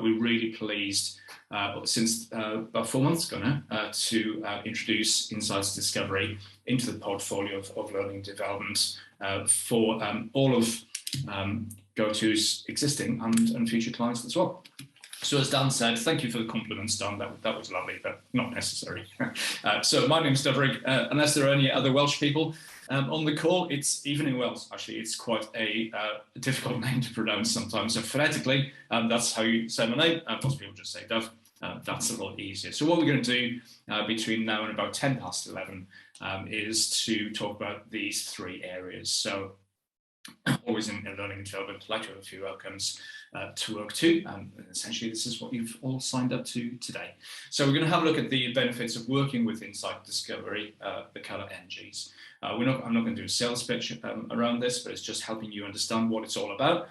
we're really pleased since about 4 months ago now to introduce Insights Discovery into the portfolio of learning and development for all of Go2's existing and future clients as well. So as Dan said, thank you for the compliments, Dan. That was lovely, but not necessary. So my name's Dyfrig. Unless there are any other Welsh people on the call, it's even in Wales, actually. It's quite a difficult name to pronounce sometimes. So phonetically, that's how you say my name. Most people just say Dyf. That's a lot easier. So what we're going to do between now and about 10 past 11 is to talk about these 3 areas. So always in learning and development, I'd like to have a few outcomes to work to, and essentially this is what you've all signed up to today. So we're going to have a look at the benefits of working with Insight Discovery, the colour NGs. I'm not going to do a sales pitch around this, but it's just helping you understand what it's all about.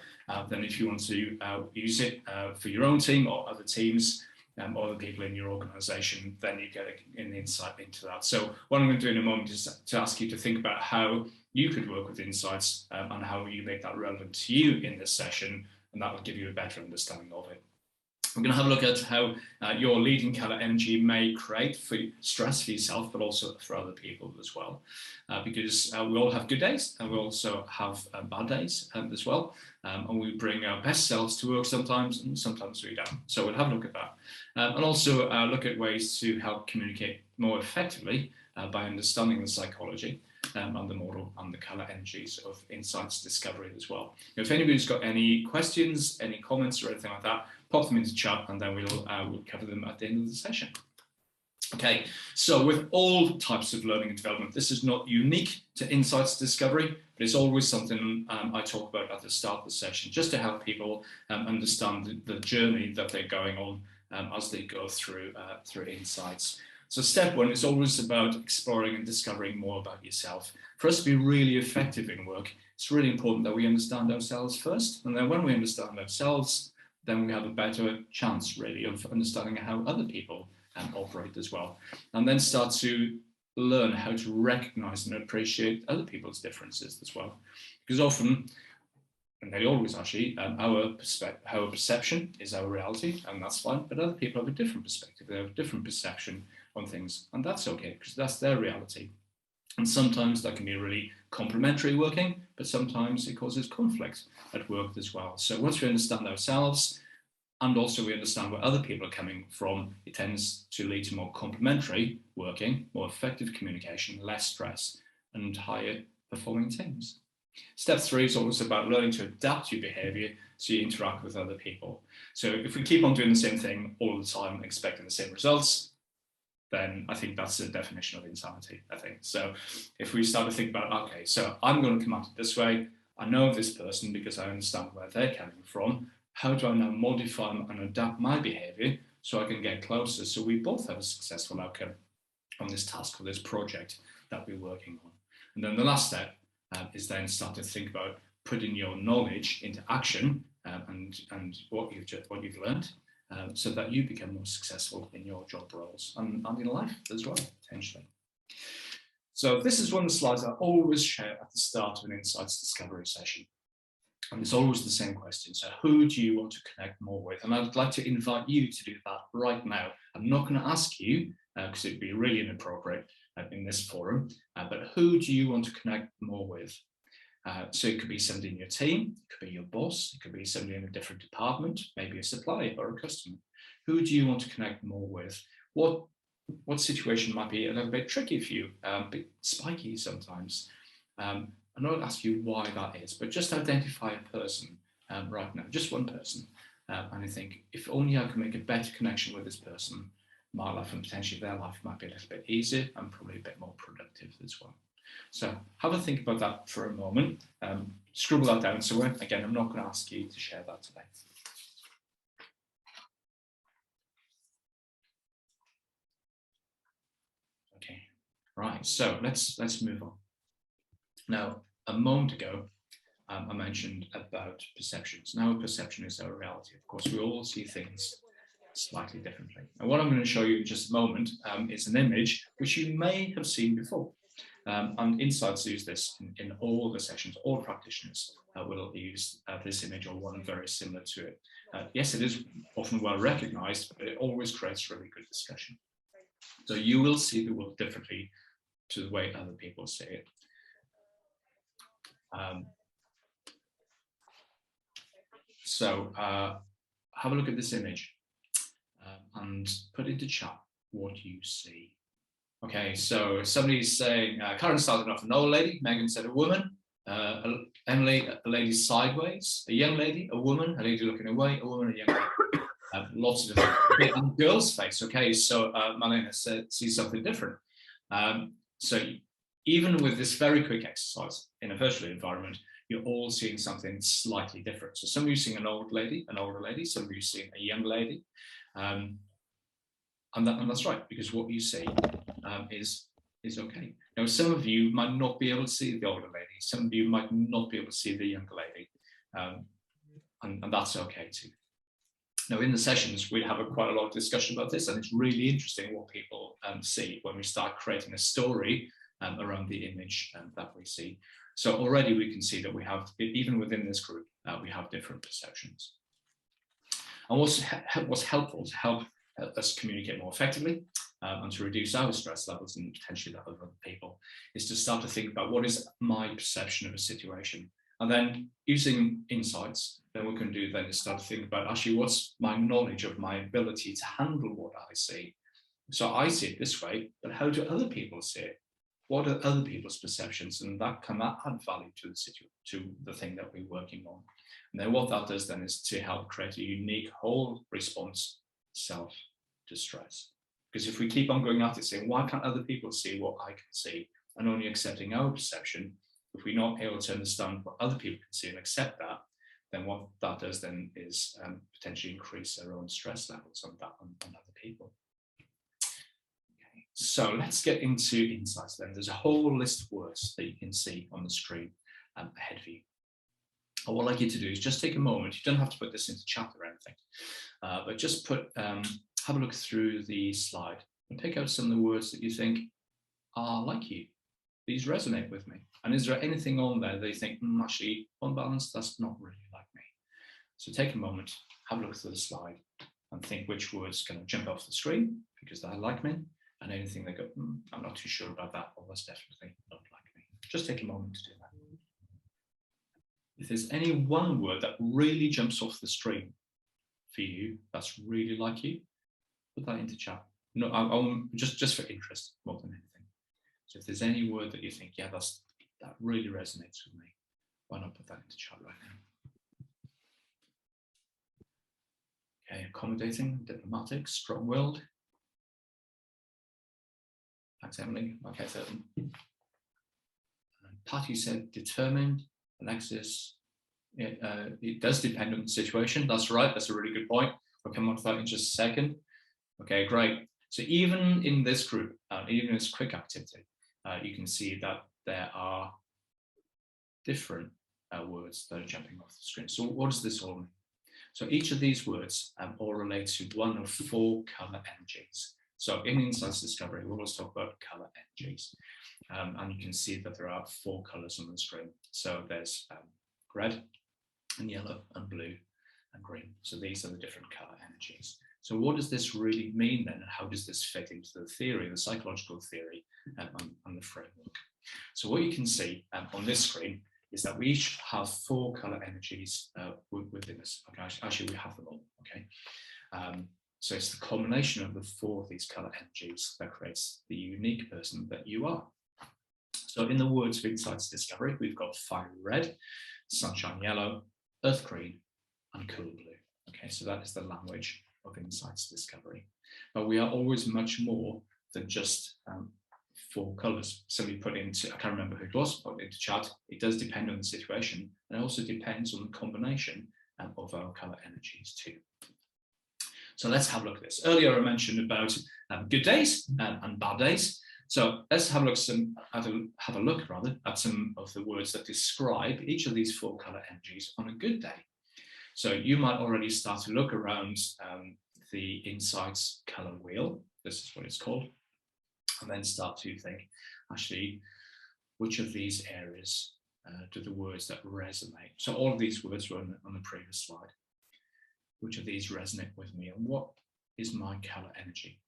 Then if you want to use it for your own team or other teams, or other people in your organisation, then you get an insight into that. So what I'm going to do in a moment is to ask you to think about how you could work with Insights and how you make that relevant to you in this session, and that will give you a better understanding of it. We're going to have a look at how your leading colour energy may create stress for yourself, but also for other people as well. Because we all have good days, and we also have bad days as well. And we bring our best selves to work sometimes, and sometimes we don't. So we'll have a look at that. And also look at ways to help communicate more effectively by understanding the psychology and the model and the colour energies of Insights Discovery as well. Now, if anybody's got any questions, any comments or anything like that, pop them into chat, and then we'll cover them at the end of the session. Okay, so with all types of learning and development, this is not unique to Insights Discovery, but it's always something I talk about at the start of the session, just to help people understand the journey that they're going on as they go through Insights. So step 1 is always about exploring and discovering more about yourself. For us to be really effective in work, it's really important that we understand ourselves first. And then when we understand ourselves, then we have a better chance really of understanding how other people operate as well. And then start to learn how to recognize and appreciate other people's differences as well. Because often, and they always actually, our perception is our reality, and that's fine, but other people have a different perspective, they have a different perception on things, and that's okay, because that's their reality. And sometimes that can be really complementary working, but sometimes it causes conflict at work as well. So once we understand ourselves, and also we understand where other people are coming from, it tends to lead to more complementary working, more effective communication, less stress, and higher performing teams. Step 3 is always about learning to adapt your behaviour so you interact with other people. So if we keep on doing the same thing all the time, expecting the same results, then I think that's the definition of insanity, I think. So if we start to think about, okay, so I'm going to come at it this way, I know this person because I understand where they're coming from, how do I now modify and adapt my behaviour so I can get closer so we both have a successful outcome on this task or this project that we're working on. And then the last step is then start to think about putting your knowledge into action and what you've learned so that you become more successful in your job roles and in life as well, potentially. So this is one of the slides I always share at the start of an Insights Discovery session. And it's always the same question. So who do you want to connect more with? And I'd like to invite you to do that right now. I'm not going to ask you, because it'd be really inappropriate in this forum, but who do you want to connect more with? So it could be somebody in your team, it could be your boss, it could be somebody in a different department, maybe a supplier or a customer. Who do you want to connect more with? What situation might be a little bit tricky for you, a bit spiky sometimes? I'm not going to ask you why that is, but just identify a person right now, just one person. And I think if only I can make a better connection with this person, my life and potentially their life might be a little bit easier and probably a bit more productive as well. So have a think about that for a moment. Scribble that down somewhere. Again, I'm not going to ask you to share that today. Okay, right. So let's move on. Now, a moment ago, I mentioned about perceptions. Now, perception is our reality. Of course, we all see things slightly differently. And what I'm going to show you in just a moment is an image which you may have seen before. And Insights use this in all the sessions. All practitioners will use this image or one very similar to it. Yes, it is often well recognized, but it always creates really good discussion. So you will see the world differently to the way other people see it. So have a look at this image and put into chat what you see. Okay, so somebody's saying, Karen started off an old lady, Megan said a woman, Emily, a lady sideways, a young lady, a woman, a lady looking away, a woman, a young lady. Lots of different, and girl's face. Okay, so Marlena sees something different. So even with this very quick exercise in a virtual environment, you're all seeing something slightly different. So some of you seeing an older lady, some of you seeing a young lady. And that's right, because what you see is okay. Now, some of you might not be able to see the older lady. Some of you might not be able to see the younger lady. And that's okay too. Now, in the sessions, we have quite a lot of discussion about this, and it's really interesting what people see when we start creating a story around the image that we see. So already we can see that we have, even within this group, we have different perceptions. And what's helpful to help us communicate more effectively and to reduce our stress levels and potentially that of other people is to start to think about what is my perception of a situation. And then using Insights, then what we can do then is start to think about actually what's my knowledge of my ability to handle what I see. So I see it this way, but how do other people see it? What are other people's perceptions? And that can add value to the thing that we're working on. And then what that does then is to help create a unique whole response self to stress. Because if we keep on going at it saying, why can't other people see what I can see, and only accepting our perception, if we're not able to understand what other people can see and accept that, then what that does then is potentially increase our own stress levels on other people. Okay. So let's get into Insights then. There's a whole list of words that you can see on the screen ahead of you. And what I'd like you to do is just take a moment. You don't have to put this into chat or anything, but just have a look through the slide and pick out some of the words that you think are like you. These resonate with me. And is there anything on there that you think, actually, on balance, that's not really like me? So take a moment, have a look through the slide and think which words can jump off the screen because they're like me, and anything that go, I'm not too sure about that, or that's definitely not like me. Just take a moment to do that. If there's any one word that really jumps off the screen for you, that's really like you, put that into chat. No, I'm just for interest more than anything. So if there's any word that you think, yeah, that really resonates with me, why not put that into chat right now? Okay, accommodating, diplomatic, strong-willed. Thanks, Emily. Okay, so Patty said determined. Alexis, it does depend on the situation. That's right. That's a really good point. We'll come on to that in just a second. Okay, great. So even in this group, even in this quick activity, you can see that there are different words that are jumping off the screen. So what does this all mean? So each of these words all relate to one of four color energies. So in Insights Discovery, we always talk about color energies. And you can see that there are four colors on the screen. So there's red and yellow and blue and green. So these are the different color energies. So what does this really mean then? And how does this fit into the theory, the psychological theory and the framework? So what you can see on this screen is that we each have four color energies within us. Okay, actually we have them all, okay? So it's the combination of the four of these color energies that creates the unique person that you are. So in the words of Insights Discovery, we've got fiery red, sunshine yellow, earth green, and cool blue. Okay, so that is the language of Insights Discovery. But we are always much more than just four colors. Somebody put into, I can't remember who it was, put into chat. It does depend on the situation, and it also depends on the combination of our color energies too. So let's have a look at this. Earlier I mentioned about good days and bad days. So let's have a look at some of the words that describe each of these four color energies on a good day. So you might already start to look around the Insights color wheel. This is what it's called. And then start to think, actually, which of these areas do the words that resonate? So all of these words were on the previous slide. Which of these resonate with me, and what is my color energy?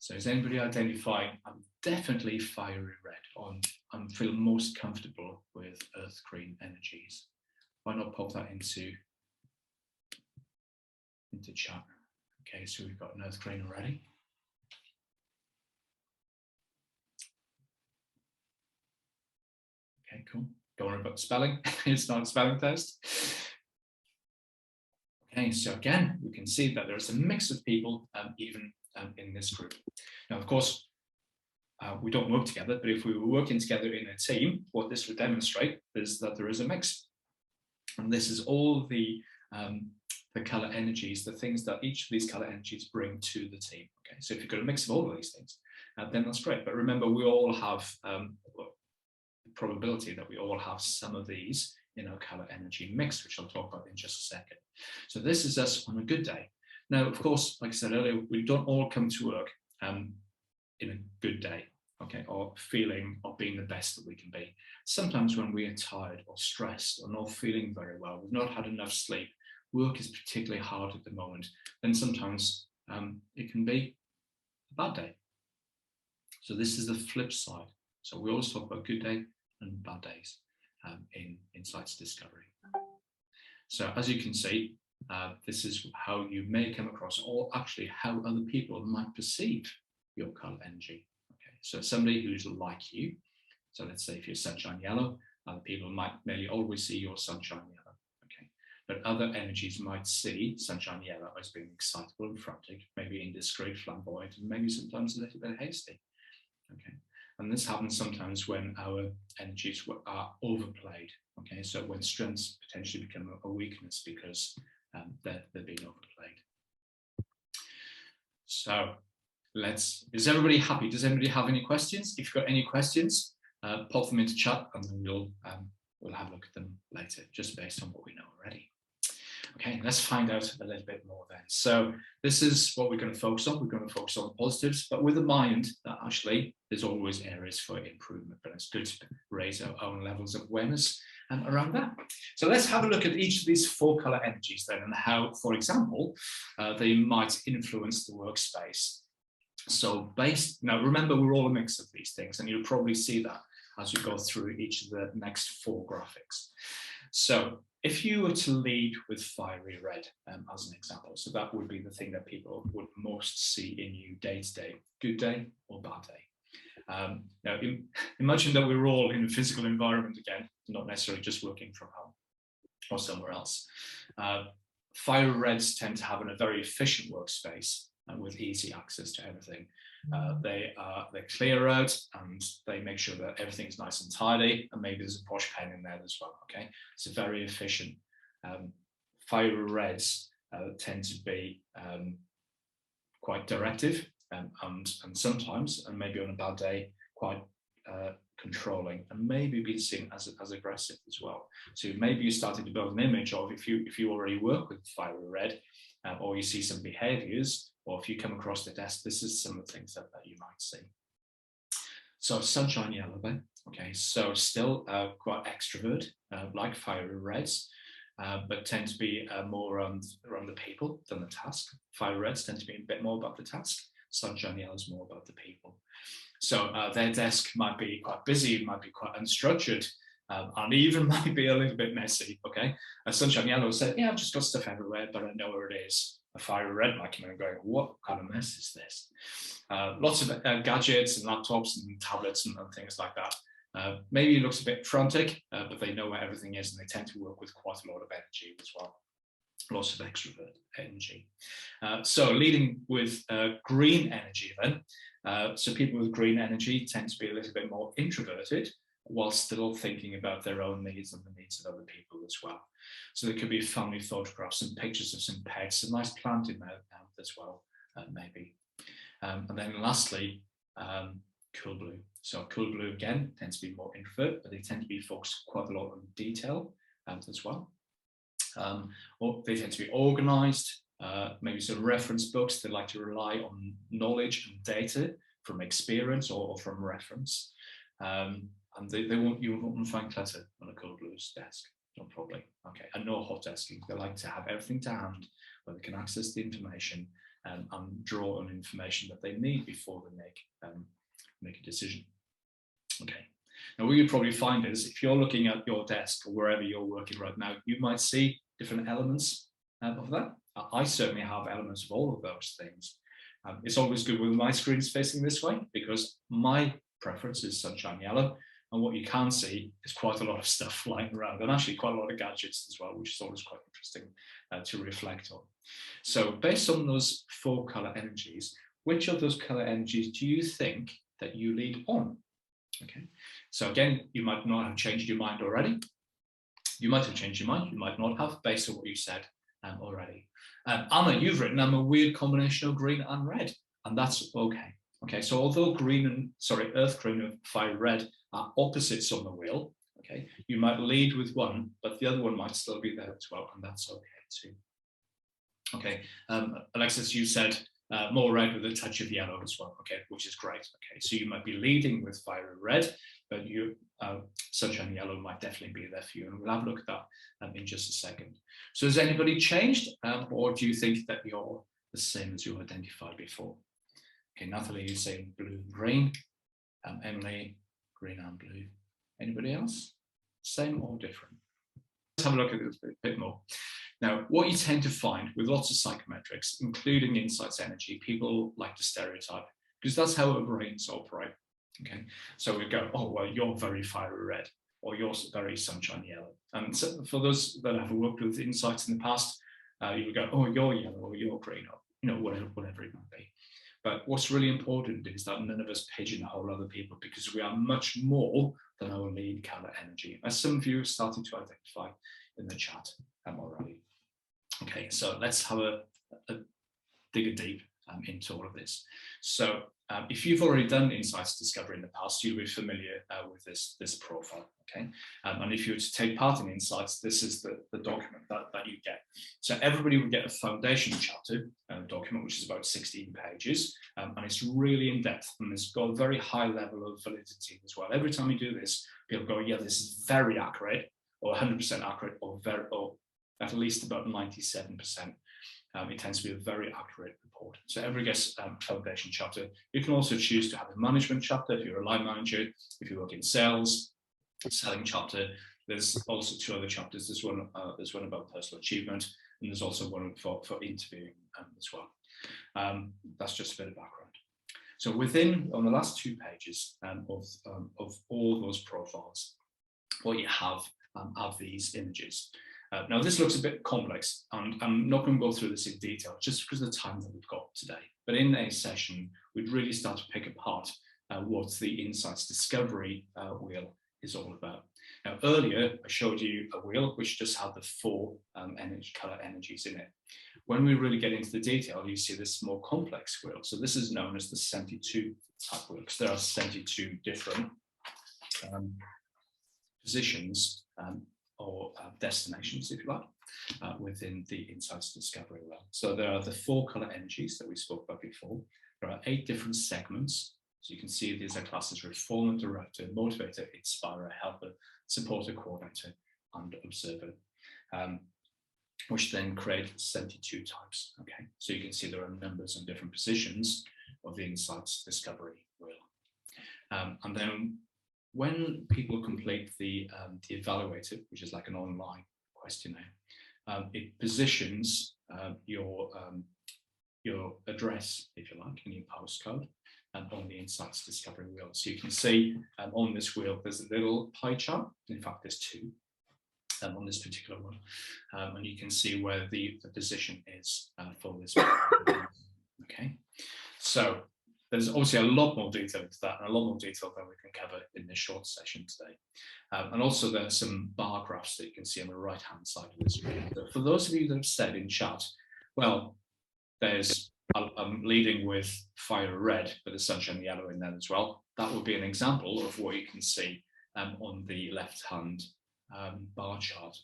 So is anybody identifying, I'm definitely fiery red, or I feel most comfortable with earth green energies? Why not pop that into chat? Okay, so we've got an earth green already. Okay, cool. Don't worry about the spelling. It's not a spelling test. Okay, so again, we can see that there's a mix of people even in this group. Now, of course, we don't work together, but if we were working together in a team, what this would demonstrate is that there is a mix. And this is all the color energies, the things that each of these color energies bring to the team. Okay, so if you've got a mix of all of these things, then that's great. But remember, we all have probability that we all have some of these in our color energy mix, which I'll talk about in just a second. So this is us on a good day. Now, of course, like I said earlier, we don't all come to work in a good day, okay, or feeling or being the best that we can be. Sometimes when we are tired or stressed or not feeling very well, we've not had enough sleep, work is particularly hard at the moment, then sometimes it can be a bad day. So this is the flip side. So we always talk about good day and bad days in Insights Discovery. So as you can see, this is how you may come across, or actually how other people might perceive your color energy. Okay, so somebody who's like you, so let's say if you're sunshine yellow, other people might merely always see your sunshine yellow. Okay, but other energies might see sunshine yellow as being excitable and frantic, maybe indiscreet, flamboyant, and maybe sometimes a little bit hasty. Okay, and this happens sometimes when our energies are overplayed. Okay, so when strengths potentially become a weakness because they're being overplayed. So is everybody happy? Does anybody have any questions? If you've got any questions, pop them into chat and then we'll have a look at them later, just based on what we know already. Okay, let's find out a little bit more then. So this is what we're going to focus on. We're going to focus on positives, but with a mind that actually there's always areas for improvement, but it's good to raise our own levels of awareness around that. So let's have a look at each of these 4 color energies then, and how, for example, they might influence the workspace. So now remember, we're all a mix of these things, and you'll probably see that as we go through each of the next 4 graphics. So if you were to lead with fiery red as an example, so that would be the thing that people would most see in you day to day, good day or bad day. Now, imagine that we're all in a physical environment again, not necessarily just working from home or somewhere else. Fiery reds tend to have a very efficient workspace with easy access to everything. They clear out and they make sure that everything's nice and tidy, and maybe there's a posh pen in there as well. Okay, it's very efficient. Fiery reds tend to be quite directive and sometimes, and maybe on a bad day, quite controlling, and maybe be seen as aggressive as well. So maybe you're starting to build an image of, if you already work with fiery red, or you see some behaviors, or if you come across the desk, this is some of the things that you might see. So sunshine yellow then, okay, so still quite extrovert, like fiery reds, but tend to be more around the people than the task. Fiery reds tend to be a bit more about the task. Sunshine yellow is more about the people. So their desk might be quite busy, might be quite unstructured, and even might be a little bit messy, okay? A sunshine yellow said, yeah, I've just got stuff everywhere, but I know where it is. A fiery red might come in and going, what kind of mess is this? Lots of gadgets and laptops and tablets and things like that. Maybe it looks a bit frantic, but they know where everything is, and they tend to work with quite a lot of energy as well. Lots of extrovert energy. So leading with green energy then. So people with green energy tend to be a little bit more introverted, while still thinking about their own needs and the needs of other people as well. So there could be family photographs and pictures of some pets, a nice plant in there as well, maybe. And then lastly, cool blue. So cool blue again tends to be more introvert, but they tend to be focused quite a lot on detail as well. Or they tend to be organized, maybe some reference books. They like to rely on knowledge and data from experience or from reference. And you won't find clutter on a code blue's desk, not probably. Okay, and no hot desking. They like to have everything to hand where they can access the information and draw on information that they need before they make a decision. Okay. Now, what you'll probably find is if you're looking at your desk or wherever you're working right now, you might see different elements of that. I certainly have elements of all of those things. It's always good when my screen's facing this way because my preference is sunshine yellow. And what you can see is quite a lot of stuff flying around and actually quite a lot of gadgets as well, which is always quite interesting to reflect on. So based on those 4 color energies, which of those color energies do you think that you lead on? Okay, so again, you might not have changed your mind already. You might have changed your mind, you might not have, based on what you said already. Anna, you've written, I'm a weird combination of green and red, and that's okay. Okay, so although earth green and fire red are opposites on the wheel, okay, you might lead with one, but the other one might still be there as well, and that's okay too. Okay, Alexis, you said more red with a touch of yellow as well, okay, which is great. Okay, so you might be leading with fire red, but sunshine yellow might definitely be there for you, and we'll have a look at that in just a second. So has anybody changed, or do you think that you're the same as you identified before? Okay, Natalie, you're saying blue and green. Emily, green and blue. Anybody else? Same or different? Let's have a look at this a bit more. Now, what you tend to find with lots of psychometrics, including insights energy, people like to stereotype because that's how our brains operate. Okay, so we go, oh, well, you're very fiery red, or you're very sunshine yellow. And so for those that have worked with insights in the past, you would go, oh, you're yellow, or you're green, or whatever it might be. But what's really important is that none of us pigeonhole other people because we are much more than our lead color energy, as some of you are starting to identify in the chat already. Okay, so let's have dig deep into all of this. So if you've already done insights discovery in the past, you'll be familiar with this profile, okay? And if you were to take part in insights, this is the document that you get. So everybody would get a foundation chapter document, which is about 16 pages, and it's really in depth, and it's got a very high level of validity as well. Every time you do this, people go, yeah, this is very accurate, or 100% accurate, or at least about 97%. It tends to be a very accurate report. So everybody gets a foundation chapter. You can also choose to have a management chapter if you're a line manager, if you work in sales, selling chapter. There's also 2 other chapters. There's one about personal achievement, and there's also one for interviewing as well. That's just a bit of background. So on the last 2 pages of all those profiles, what you have are these images. Now, this looks a bit complex, and I'm not going to go through this in detail just because of the time that we've got today. But in a session, we'd really start to pick apart what the insights discovery wheel is all about. Now, earlier, I showed you a wheel which just had the 4 color energies in it. When we really get into the detail, you see this more complex wheel. So this is known as the 72 type wheel, because there are 72 different positions or destinations, if you like, within the insights discovery wheel. So there are the 4 color energies that we spoke about before. There are 8 different segments. So you can see these are classes: reformer, director, motivator, inspirer, helper, supporter, coordinator, and observer, which then create 72 types. Okay, so you can see there are numbers and different positions of the insights discovery wheel. And then when people complete the evaluator, which is like an online questionnaire, it positions your address, if you like, and your postcode on the insights discovery wheel. So you can see on this wheel, there's a little pie chart. In fact, there's 2 on this particular one. And you can see where the position is for this. Okay, so there's obviously a lot more detail into that, and a lot more detail than we can cover in this short session today. And also there's some bar graphs that you can see on the right-hand side of the screen. So for those of you that have said in chat, well, I'm leading with fire red, but there's sunshine yellow in there as well. That would be an example of what you can see on the left-hand bar chart.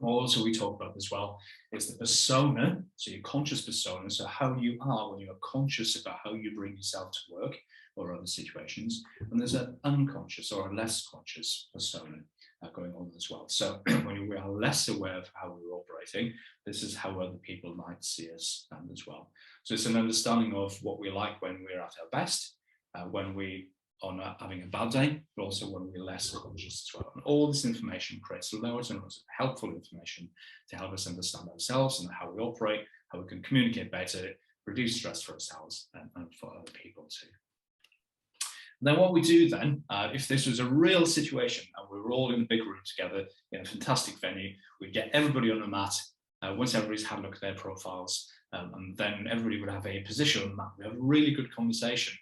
Also, we talk about as well is the persona, so your conscious persona, so how you are when you are conscious about how you bring yourself to work or other situations. And there's an unconscious or a less conscious persona going on as well. So when we are less aware of how we're operating, this is how other people might see us as well. So it's an understanding of what we like when we're at our best, when we are not having a bad day, but also when we're less conscious as well. And all this information creates loads and loads of helpful information to help us understand ourselves and how we operate, how we can communicate better, reduce stress for ourselves and for other people too. Then what we do then, if this was a real situation and we were all in a big room together in a fantastic venue, we'd get everybody on a mat. Once everybody's had a look at their profiles, and then everybody would have a position on the mat. We have a really good conversation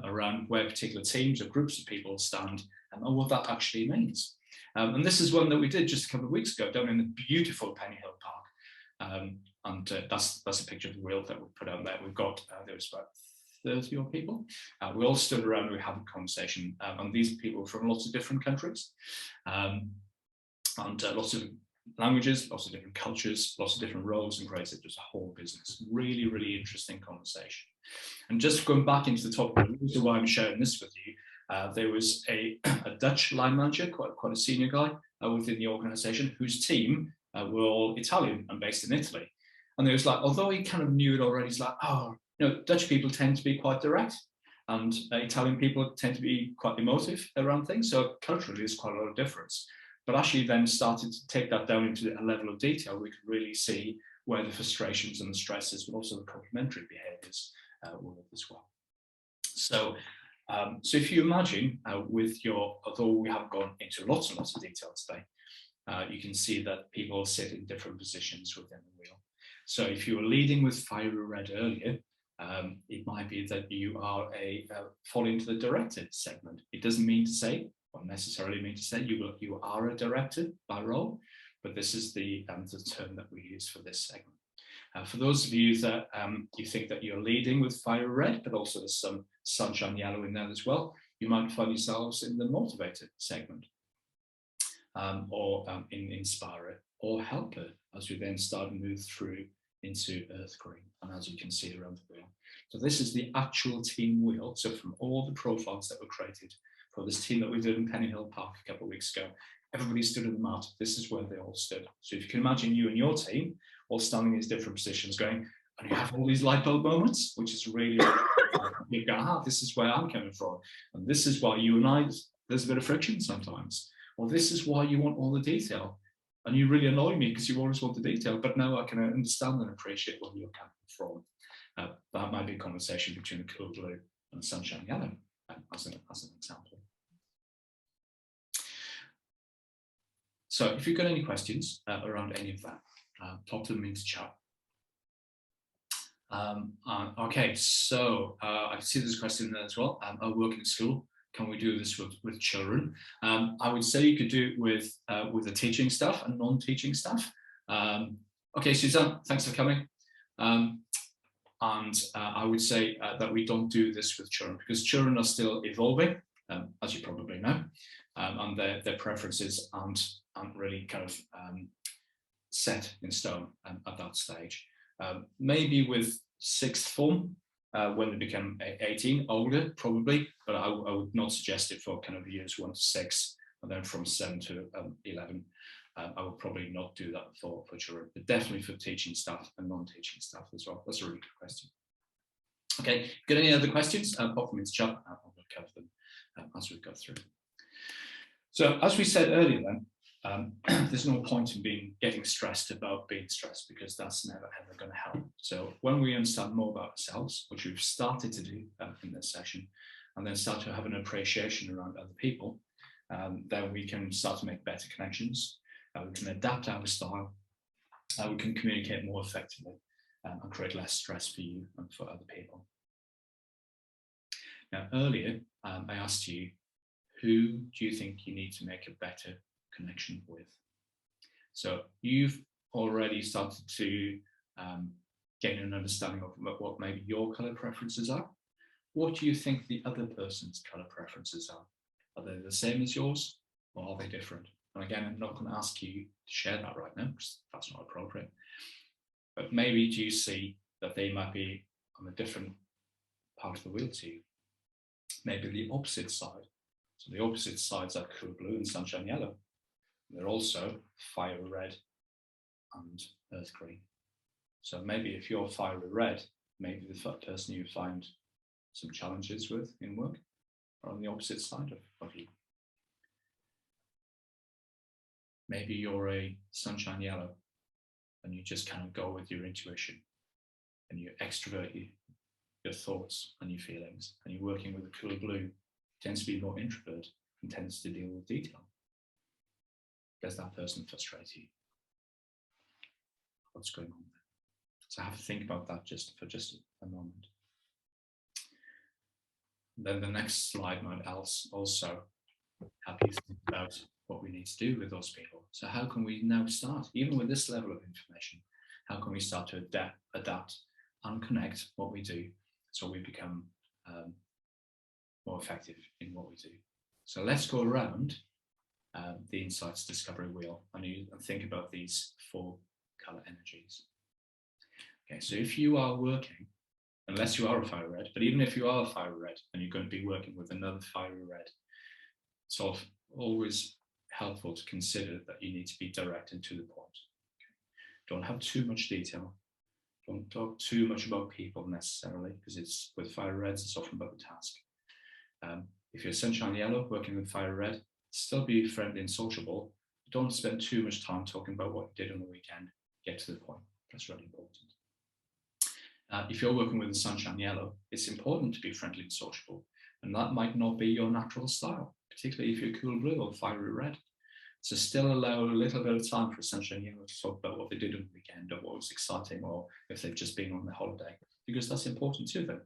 around where particular teams or groups of people stand and what that actually means. And this is one that we did just a couple of weeks ago down in the beautiful Penny Hill Park. And that's a picture of the wheel that we put out there. We've got, there was about 30 odd people. We all stood around and we had a conversation. And these people from lots of different countries and lots of languages, lots of different cultures, lots of different roles, and created just a whole business. Really, really interesting conversation. And just going back into the topic, the reason why I'm sharing this with you, there was a Dutch line manager, quite a senior guy within the organization, whose team were all Italian and based in Italy. And there was like, although he kind of knew it already, he's like, oh, you know, Dutch people tend to be quite direct, and Italian people tend to be quite emotive around things. So culturally, there's quite a lot of difference. But actually then started to take that down into a level of detail, we could really see where the frustrations and the stresses, but also the complementary behaviors were as well. So, so if you imagine with your, although we have gone into lots and lots of detail today, you can see that people sit in different positions within the wheel. So if you were leading with fiery red earlier, it might be that you are fall into the directed segment. It doesn't mean to say, or necessarily mean to say, you are a director by role, but this is the term that we use for this segment. For those of you that you think that you're leading with fire red, but also there's some sunshine yellow in there as well, you might find yourselves in the motivated segment, or in inspirer or helper, as we then start to move through into earth green, and as you can see around the wheel. So this is the actual team wheel. So from all the profiles that were created for this team that we did in Penny Hill Park a couple of weeks ago, everybody stood in the mat. This is where they all stood. So if you can imagine you and your team all standing in these different positions going, and you have all these light bulb moments, which is really, you go, ah, this is where I'm coming from. And this is why you and I, there's a bit of friction sometimes. Or this is why you want all the detail. And you really annoy me because you always want the detail, but now I can understand and appreciate where you're coming from. That might be a conversation between the cool blue and the sunshine yellow, as an example. So if you've got any questions around any of that, talk to them into chat. Okay, so I see there's a question there as well. I work in school. Can we do this with children? I would say you could do it with the teaching staff and non-teaching staff. Okay, Suzanne, thanks for coming. And I would say that we don't do this with children because children are still evolving, as you probably know, and their preferences aren't really kind of set in stone at that stage. Maybe with sixth form, when they become 18, older probably, but I would not suggest it for kind of years 1 to 6, and then from 7 to 11. I would probably not do that for children, but definitely for teaching staff and non-teaching staff as well. That's a really good question. Okay, got any other questions? Pop them into chat, and I'll cover them as we go through. So as we said earlier then, there's no point in getting stressed about being stressed because that's never ever going to help. So when we understand more about ourselves, which we've started to do in this session, and then start to have an appreciation around other people, then we can start to make better connections. We can adapt our style. We can communicate more effectively and create less stress for you and for other people. Now, earlier, I asked you, who do you think you need to make a better connection with? So you've already started to gain an understanding of what maybe your colour preferences are. What do you think the other person's colour preferences are? Are they the same as yours, or are they different? And again, I'm not going to ask you to share that right now because that's not appropriate. But maybe do you see that they might be on a different part of the wheel to you? Maybe the opposite side. So the opposite sides are cool blue and sunshine yellow. They're also fiery red and earth green. So maybe if you're fiery red, maybe the person you find some challenges with in work are on the opposite side of you. Maybe you're a sunshine yellow and you just kind of go with your intuition and you extrovert your thoughts and your feelings, and you're working with a cool blue, tends to be more introvert and tends to deal with detail. Does that person frustrate you? What's going on there? So have to think about that for just a moment. Then the next slide might also help you think about what we need to do with those people. So how can we now start, even with this level of information, how can we start to adapt and connect what we do so we become more effective in what we do? So let's go around the insights discovery wheel and think about these 4 color energies. Okay, so if you are working, unless you are a fiery red, but even if you are a fiery red and you're going to be working with another fiery red, it's always helpful to consider that you need to be direct and to the point. Okay. Don't have too much detail. Don't talk too much about people necessarily, because it's with fiery reds, it's often about the task. If you're sunshine yellow working with fiery red, still be friendly and sociable. Don't spend too much time talking about what you did on the weekend. Get to the point. That's really important. If you're working with a sunshine yellow, it's important to be friendly and sociable, and that might not be your natural style, particularly if you're cool blue or fiery red. So still allow a little bit of time for a sunshine yellow to talk about what they did on the weekend or what was exciting, or if they've just been on their holiday, because that's important to them.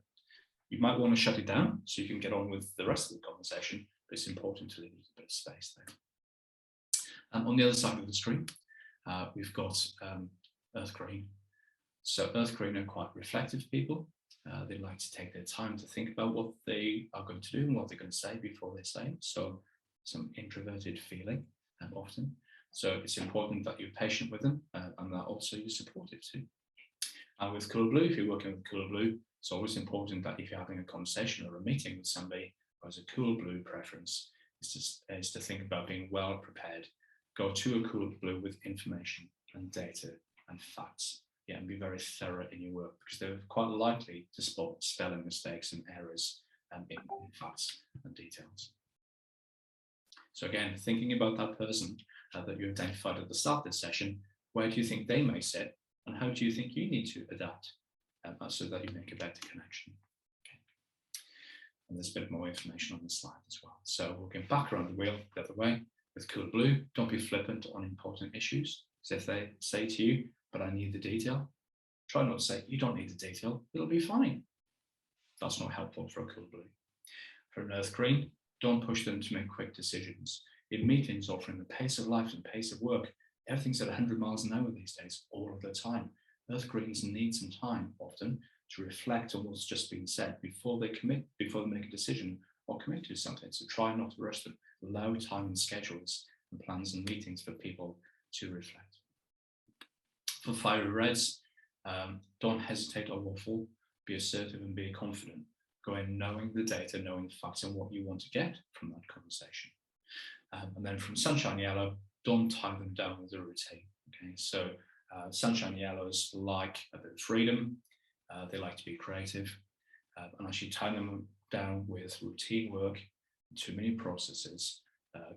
You might want to shut it down so you can get on with the rest of the conversation, but it's important to leave a bit of space there. On the other side of the screen, we've got earth green. So earth green are quite reflective people. They like to take their time to think about what they are going to do and what they're going to say before they say it. So some introverted feeling often. So it's important that you're patient with them and that also you're supportive too. And with cool blue, if you're working with cool blue, it's always important that if you're having a conversation or a meeting with somebody who has a cool blue preference, is to think about being well prepared. Go to a cool blue with information and data and facts. Yeah, and be very thorough in your work, because they're quite likely to spot spelling mistakes and errors in facts and details. So again, thinking about that person that you identified at the start of this session, where do you think they may sit, and how do you think you need to adapt so that you make a better connection? Okay. And there's a bit more information on the slide as well. So we'll get back around the wheel the other way. With cool blue, don't be flippant on important issues. So if they say to you, but I need the detail, try not to say, you don't need the detail, it'll be fine. That's not helpful for a cool blue. For an earth green, don't push them to make quick decisions. In meetings, offering the pace of life and pace of work, everything's at 100 miles an hour these days, all of the time. Earth greens need some time often to reflect on what's just been said before they make a decision or commit to something. So try not to rush them. Allow time and schedules and plans and meetings for people to reflect. For fiery reds, don't hesitate or waffle. Be assertive and be confident. Go in knowing the data, knowing the facts and what you want to get from that conversation. And then from sunshine yellow, don't tie them down with a routine. Okay, so sunshine yellows like a bit of freedom. They like to be creative, and actually tying them down with routine work, too many processes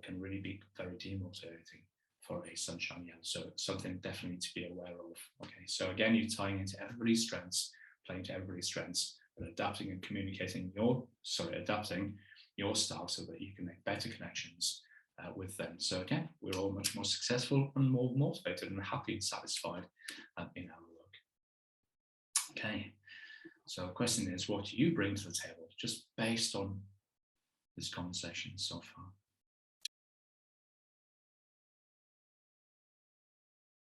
can really be very demotivating for a sunshine yellow. So it's something definitely to be aware of. Okay, so again, you're tying into everybody's strengths, playing to everybody's strengths, but adapting and communicating adapting your style so that you can make better connections with them. So again, we're all much more successful and more motivated and happy and satisfied in our work. Okay, so the question is, what do you bring to the table just based on this conversation so far?